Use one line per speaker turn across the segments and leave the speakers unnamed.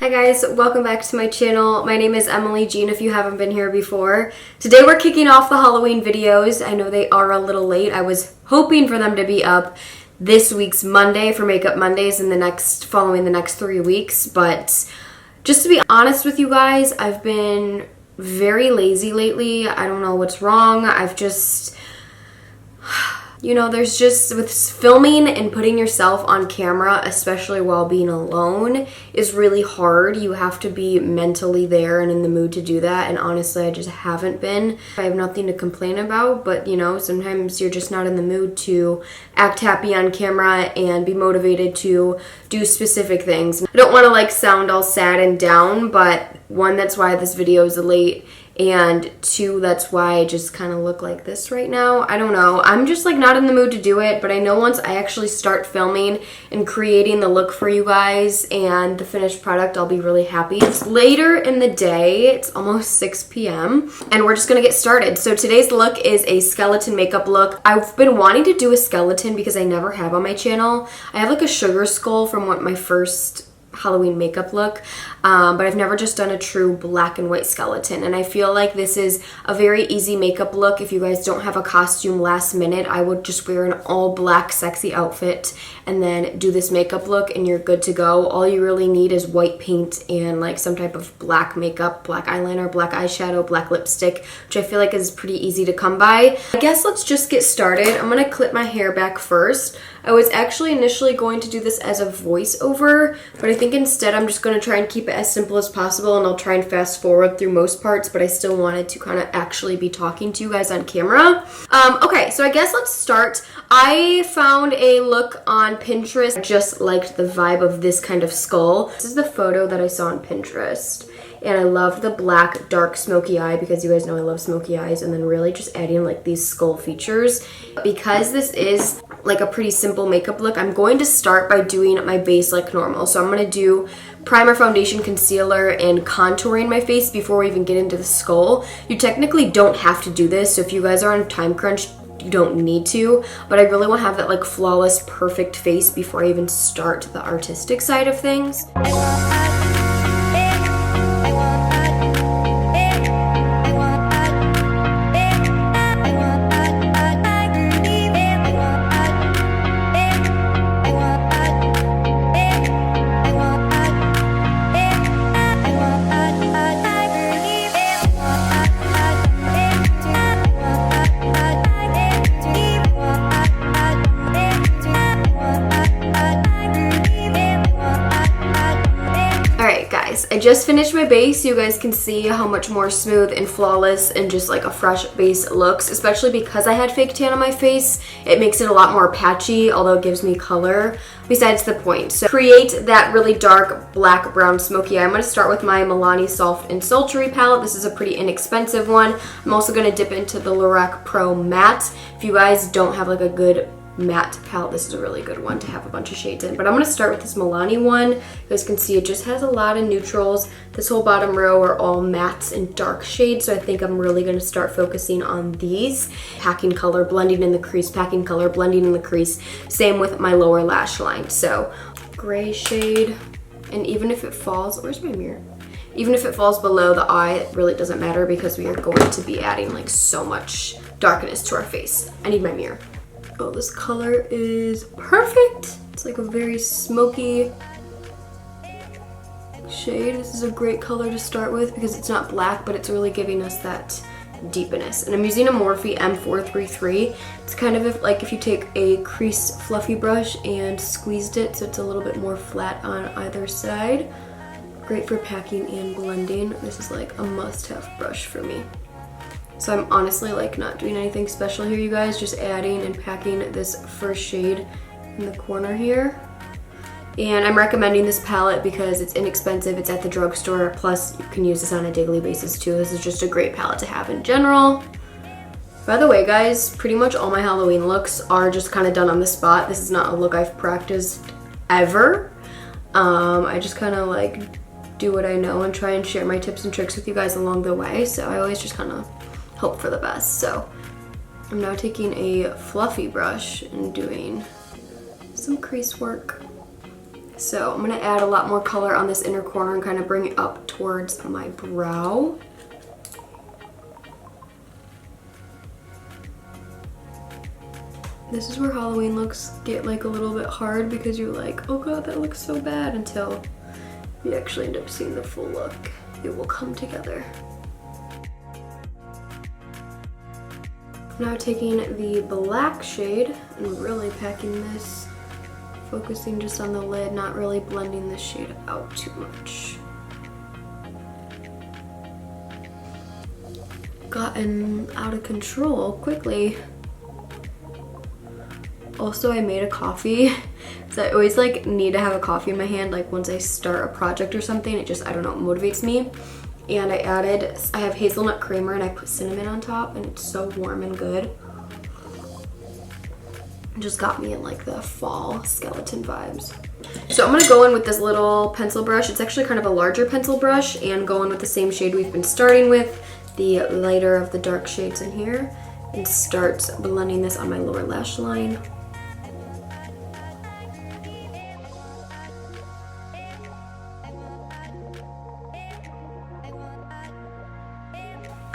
Hi guys, welcome back to my channel. My name is Emily Jean if you haven't been here before. Today we're kicking off the Halloween videos. I know they are a little late. I was hoping for them to be up this week's Monday for Makeup Mondays and following the next 3 weeks, but just to be honest with you guys, I've been very lazy lately. I don't know what's wrong. There's just, with filming and putting yourself on camera, especially while being alone, is really hard. You have to be mentally there and in the mood to do that, and honestly, I just haven't been. I have nothing to complain about, but sometimes you're just not in the mood to act happy on camera and be motivated to do specific things. I don't want to sound all sad and down, but one, that's why this video is late, and two, that's why I just kind of look like this right now. I don't know. I'm just not in the mood to do it, but I know once I actually start filming and creating the look for you guys and the finished product, I'll be really happy. It's later in the day. It's almost 6 p.m. and we're just gonna get started. So today's look is a skeleton makeup look. I've been wanting to do a skeleton because I never have on my channel. I have a sugar skull from my first Halloween makeup look, but I've never just done a true black and white skeleton, and I feel like this is a very easy makeup look. If you guys don't have a costume last minute, I would just wear an all black sexy outfit and then do this makeup look and you're good to go. All you really need is white paint and some type of black makeup, black eyeliner, black eyeshadow, black lipstick, which I feel like is pretty easy to come by. I guess let's just get started. I'm gonna clip my hair back first. I was actually initially going to do this as a voiceover, but I think instead I'm just going to try and keep it as simple as possible, and I'll try and fast forward through most parts, but I still wanted to kind of actually be talking to you guys on camera. Okay, so I guess let's start. I found a look on Pinterest. I just liked the vibe of this kind of skull. This is the photo that I saw on Pinterest. And I loved the black dark smoky eye because you guys know I love smoky eyes, and then really just adding these skull features. Because this is a pretty simple makeup look, I'm going to start by doing my base like normal. So I'm going to do primer, foundation, concealer, and contouring my face before we even get into the skull. You technically don't have to do this, so if you guys are on time crunch, you don't need to, but I really want to have that flawless perfect face before I even start the artistic side of things. I just finished my base. You guys can see how much more smooth and flawless and just a fresh base looks, especially because I had fake tan on my face. It makes it a lot more patchy, although it gives me color. Besides the point. So create that really dark black brown smoky eye. I'm going to start with my Milani Soft and Sultry palette. This is a pretty inexpensive one. I'm also going to dip into the Lorac Pro Matte. If you guys don't have a good matte palette, this is a really good one to have a bunch of shades in, but I'm going to start with this Milani one. You guys can see it just has a lot of neutrals. This whole bottom row are all mattes and dark shades, so I think I'm really going to start focusing on these. Packing color, blending in the crease, packing color, blending in the crease. Same with my lower lash line. So gray shade, and even if it falls, where's my mirror? Even if it falls below the eye, it really doesn't matter because we are going to be adding so much darkness to our face. I need my mirror. Oh, this color is perfect. It's a very smoky shade. This is a great color to start with because it's not black, but it's really giving us that deepness. And I'm using a Morphe M433. It's kind of if you take a crease fluffy brush and squeezed it so it's a little bit more flat on either side. Great for packing and blending. This is a must-have brush for me. So I'm honestly not doing anything special here, you guys, just adding and packing this first shade in the corner here. And I'm recommending this palette because it's inexpensive, it's at the drugstore, plus you can use this on a daily basis too. This is just a great palette to have in general. By the way, guys, pretty much all my Halloween looks are just kind of done on the spot. This is not a look I've practiced ever. I just kind of do what I know and try and share my tips and tricks with you guys along the way, so I always just kind of hope for the best. So I'm now taking a fluffy brush and doing some crease work. So I'm gonna add a lot more color on this inner corner and kind of bring it up towards my brow. This is where Halloween looks get like a little bit hard because you're like, oh god, that looks so bad, until you actually end up seeing the full look. It will come together. Now taking the black shade and really packing this, focusing just on the lid, not really blending this shade out too much. Gotten out of control quickly. Also, I made a coffee, so I always like need to have a coffee in my hand, like once I start a project or something, it just, I don't know, motivates me. And I have hazelnut creamer and I put cinnamon on top, and it's so warm and good. It just got me in like the fall skeleton vibes. So I'm gonna go in with this little pencil brush. It's actually kind of a larger pencil brush, and go in with the same shade we've been starting with, the lighter of the dark shades in here, and start blending this on my lower lash line.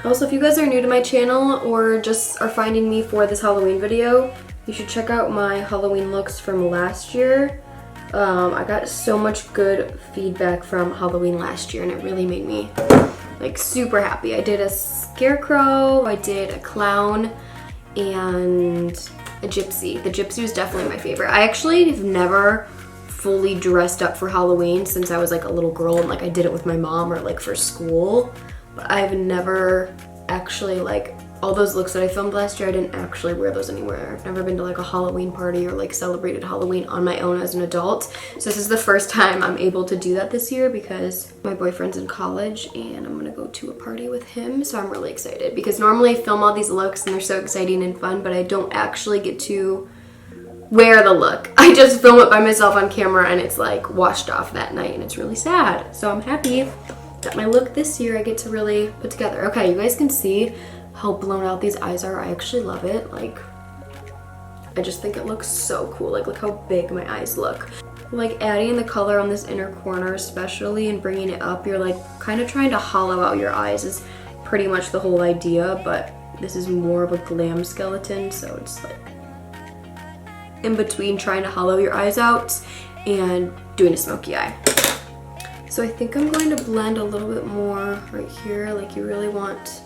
Also, if you guys are new to my channel or just are finding me for this Halloween video, you should check out my Halloween looks from last year. I got so much good feedback from Halloween last year, and it really made me like super happy. I did a scarecrow, I did a clown, and a gypsy. The gypsy was definitely my favorite. I actually have never fully dressed up for Halloween since I was like a little girl, and like I did it with my mom or like for school. But I've never actually, like, all those looks that I filmed last year, I didn't actually wear those anywhere. I've never been to like a Halloween party or like celebrated Halloween on my own as an adult. So this is the first time I'm able to do that this year because my boyfriend's in college and I'm gonna go to a party with him. So I'm really excited because normally I film all these looks and they're so exciting and fun, but I don't actually get to wear the look. I just film it by myself on camera and it's like washed off that night, and it's really sad. So I'm happy that my look this year I get to really put together. Okay, you guys can see how blown out these eyes are. I actually love it. Like, I just think it looks so cool. Like, look how big my eyes look. Like, adding the color on this inner corner especially and bringing it up, you're like kind of trying to hollow out your eyes is pretty much the whole idea, but this is more of a glam skeleton, so it's like in between trying to hollow your eyes out and doing a smoky eye. So I think I'm going to blend a little bit more right here. Like, you really want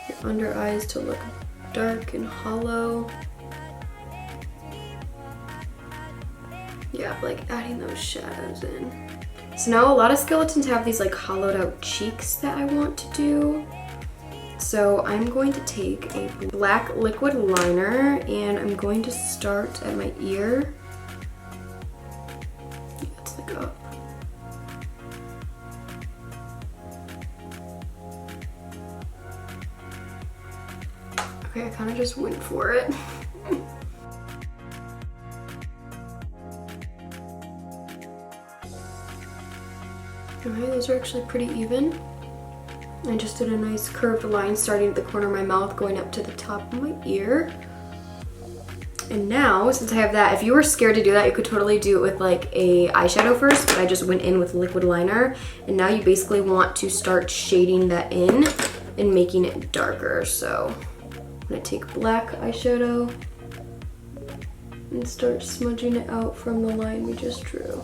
your under eyes to look dark and hollow. Yeah, like adding those shadows in. So now a lot of skeletons have these like hollowed out cheeks that I want to do. So I'm going to take a black liquid liner and I'm going to start at my ear. Yeah, it's like up. Okay, I kind of just went for it. Okay, those are actually pretty even. I just did a nice curved line starting at the corner of my mouth going up to the top of my ear. And now, since I have that, if you were scared to do that, you could totally do it with like a eyeshadow first, but I just went in with liquid liner. And now you basically want to start shading that in and making it darker. So I'm gonna take black eyeshadow and start smudging it out from the line we just drew.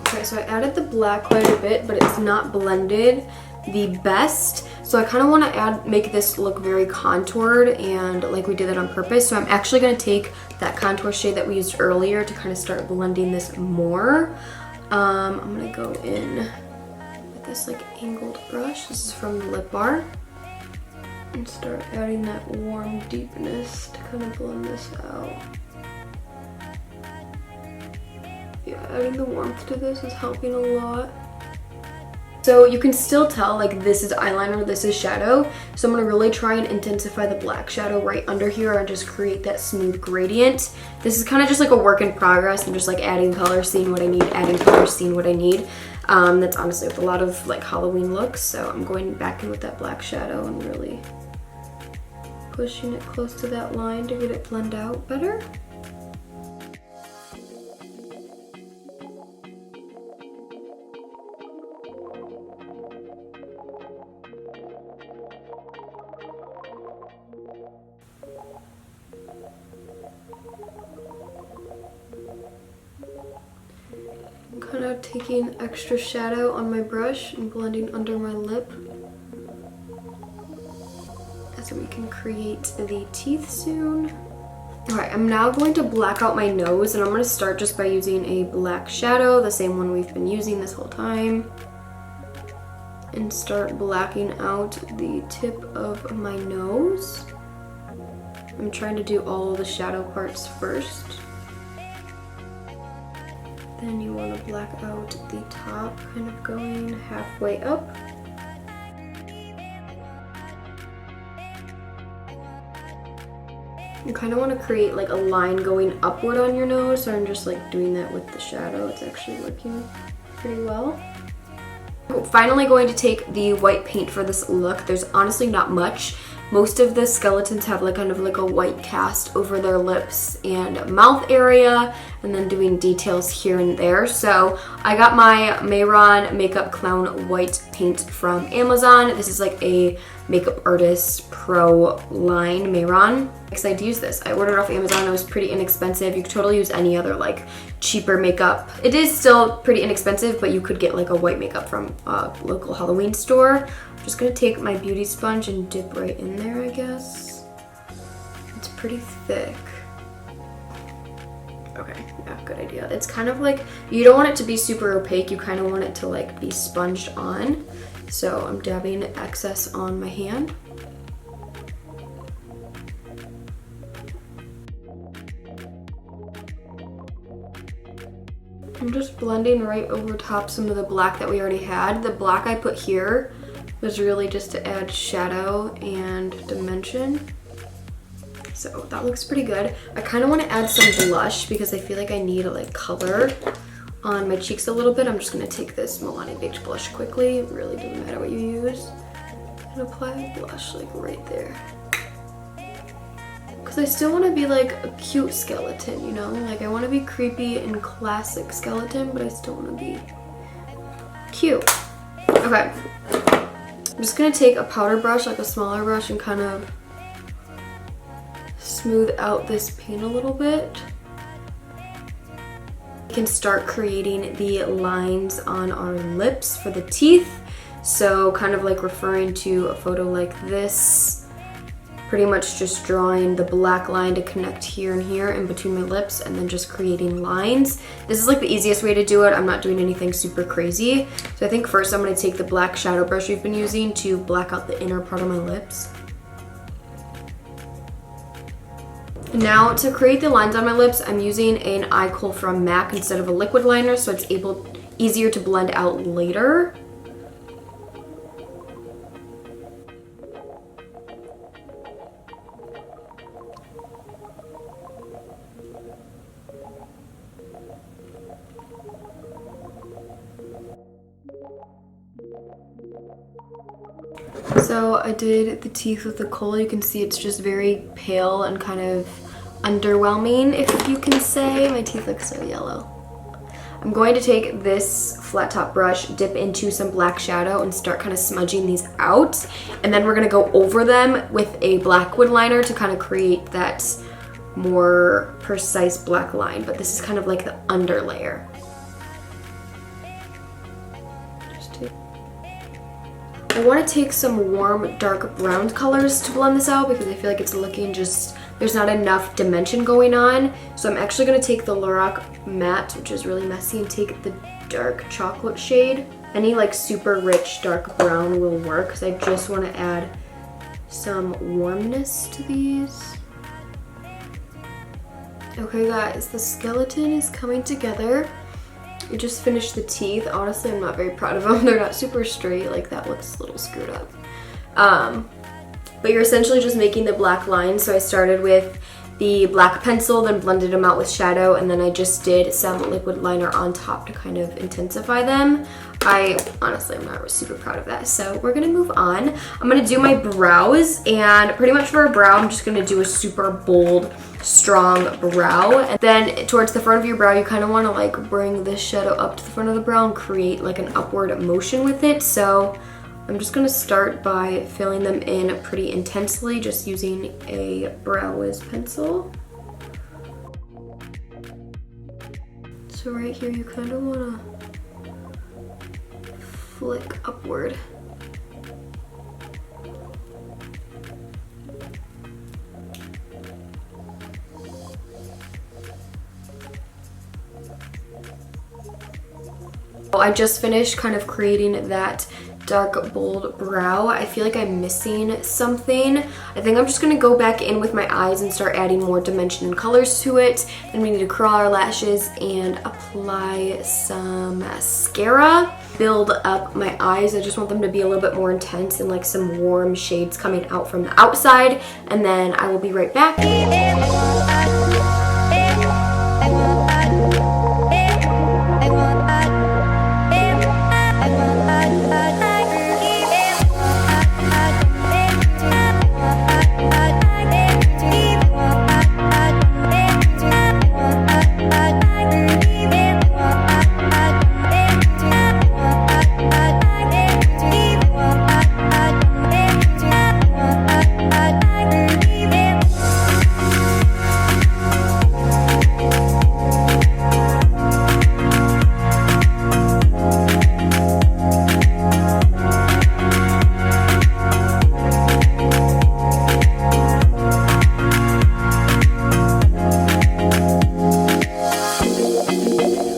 Okay, so I added the black quite a bit, but it's not blended the best. So I kind of want to make this look very contoured, and like we did that on purpose. So I'm actually going to take that contour shade that we used earlier to kind of start blending this more. I'm going to go in with this like angled brush. This is from the Lip Bar. And start adding that warm deepness to kind of blend this out. Yeah, adding the warmth to this is helping a lot. So you can still tell like this is eyeliner, this is shadow. So I'm gonna really try and intensify the black shadow right under here and just create that smooth gradient. This is kind of just like a work in progress. I'm just like adding color, seeing what I need, adding color, seeing what I need. That's honestly with a lot of like Halloween looks. So I'm going back in with that black shadow and really pushing it close to that line to get it blend out better. I'm kind of taking extra shadow on my brush and blending under my lip so we can create the teeth soon. Alright, I'm now going to black out my nose, and I'm going to start just by using a black shadow, the same one we've been using this whole time, and start blacking out the tip of my nose. I'm trying to do all the shadow parts first. Then you want to black out the top, kind of going halfway up. You kind of want to create like a line going upward on your nose, so I'm just like doing that with the shadow. It's actually working pretty well. I'm finally going to take the white paint for this look. There's honestly not much. Most of the skeletons have like kind of like a white cast over their lips and mouth area, and then doing details here and there. So I got my Mayron Makeup Clown white paint from Amazon. This is like a makeup artist pro line Mayron. I'm excited to use this. I ordered it off Amazon. It was pretty inexpensive. You could totally use any other like cheaper makeup. It is still pretty inexpensive, but you could get like a white makeup from a local Halloween store. I'm just gonna take my beauty sponge and dip right in there, I guess. It's pretty thick. Okay, yeah, good idea. It's kind of like, you don't want it to be super opaque, you kind of want it to like be sponged on. So I'm dabbing excess on my hand. I'm just blending right over top some of the black that we already had. The black I put here was really just to add shadow and dimension. So that looks pretty good. I kind of want to add some blush because I feel like I need like color on my cheeks a little bit. I'm just going to take this Milani Beige blush quickly. It really doesn't matter what you use. And apply blush like right there. Because I still want to be like a cute skeleton, you know? Like I want to be creepy and classic skeleton, but I still want to be cute. Okay. I'm just going to take a powder brush, like a smaller brush, and kind of smooth out this paint a little bit. We can start creating the lines on our lips for the teeth. So kind of like referring to a photo like this, pretty much just drawing the black line to connect here and here in between my lips, and then just creating lines. This is like the easiest way to do it. I'm not doing anything super crazy. So I think first I'm going to take the black shadow brush we've been using to black out the inner part of my lips. Now to create the lines on my lips, I'm using an eye kohl from MAC instead of a liquid liner, so it's easier to blend out later. So I did the teeth with the kohl. You can see it's just very pale and kind of underwhelming, if you can say. My teeth look so yellow. I'm going to take this flat top brush, dip into some black shadow, and start kind of smudging these out. And then we're going to go over them with a black wood liner to kind of create that more precise black line. But this is kind of like the under layer. I want to take some warm dark brown colors to blend this out because I feel like it's looking just, there's not enough dimension going on. So I'm actually going to take the Lorac matte, which is really messy, and take the dark chocolate shade. Any like super rich dark brown will work because I just want to add some warmness to these. Okay guys, the skeleton is coming together. I just finished the teeth. Honestly, I'm not very proud of them. They're not super straight. Like that looks a little screwed up. But you're essentially just making the black line. So I started with the black pencil, then blended them out with shadow, and then I just did some liquid liner on top to kind of intensify them. Honestly, I'm not super proud of that. So we're gonna move on. I'm gonna do my brows, and pretty much for a brow, I'm just gonna do a super bold, strong brow. And then towards the front of your brow, you kind of want to like bring this shadow up to the front of the brow and create like an upward motion with it. So I'm just gonna start by filling them in pretty intensely, just using a brow wiz pencil. So right here, you kind of wanna flick upward. I just finished kind of creating that dark bold brow. I feel like I'm missing something. I think I'm just gonna go back in with my eyes and start adding more dimension and colors to it. Then we need to curl our lashes and apply some mascara. Build up my eyes. I just want them to be a little bit more intense and like some warm shades coming out from the outside. And then I will be right back.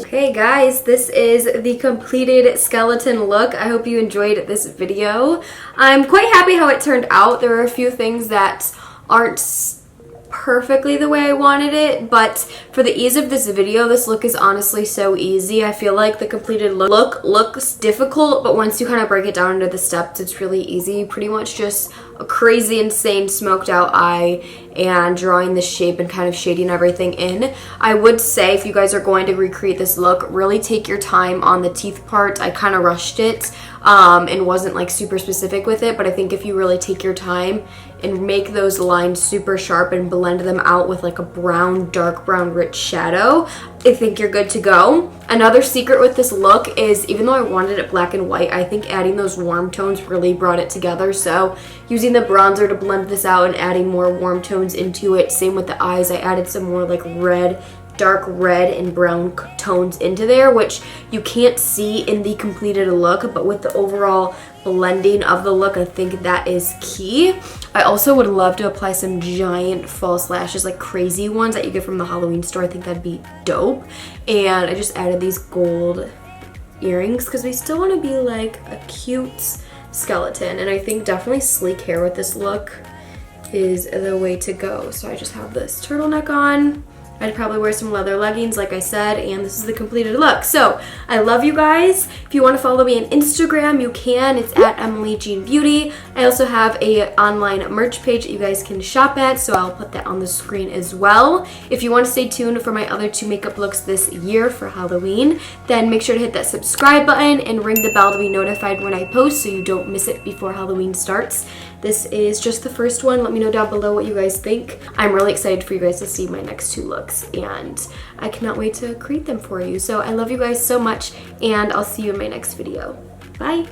Hey guys, this is the completed skeleton look. I hope you enjoyed this video. I'm quite happy how it turned out. There are a few things that aren't perfectly the way I wanted it, but for the ease of this video, this look is honestly so easy. I feel like the completed look looks difficult, but once you kind of break it down into the steps, it's really easy. Pretty much just a crazy, insane smoked out eye and drawing the shape and kind of shading everything in. I would say if you guys are going to recreate this look, really take your time on the teeth part. I kind of rushed it and wasn't like super specific with it, but I think if you really take your time and make those lines super sharp and blend them out with like a brown, dark brown, rich shadow, I think you're good to go. Another secret with this look is, even though I wanted it black and white, I think adding those warm tones really brought it together. So using the bronzer to blend this out and adding more warm tones into it. Same with the eyes. I added some more like red, dark red and brown tones into there, which you can't see in the completed look, but with the overall blending of the look, I think that is key. I also would love to apply some giant false lashes, like crazy ones that you get from the Halloween store. I think that'd be dope. And I just added these gold earrings because we still want to be like a cute skeleton, and I think definitely sleek hair with this look is the way to go. So I just have this turtleneck on. I'd probably wear some leather leggings, like I said, and this is the completed look. So I love you guys. If you want to follow me on Instagram, you can. It's at Emily Jean Beauty. I also have a online merch page that you guys can shop at, so I'll put that on the screen as well. If you want to stay tuned for my other 2 makeup looks this year for Halloween, then make sure to hit that subscribe button and ring the bell to be notified when I post so you don't miss it before Halloween starts. This is just the first one. Let me know down below what you guys think. I'm really excited for you guys to see my next 2 looks, and I cannot wait to create them for you. So I love you guys so much, and I'll see you in my next video. Bye.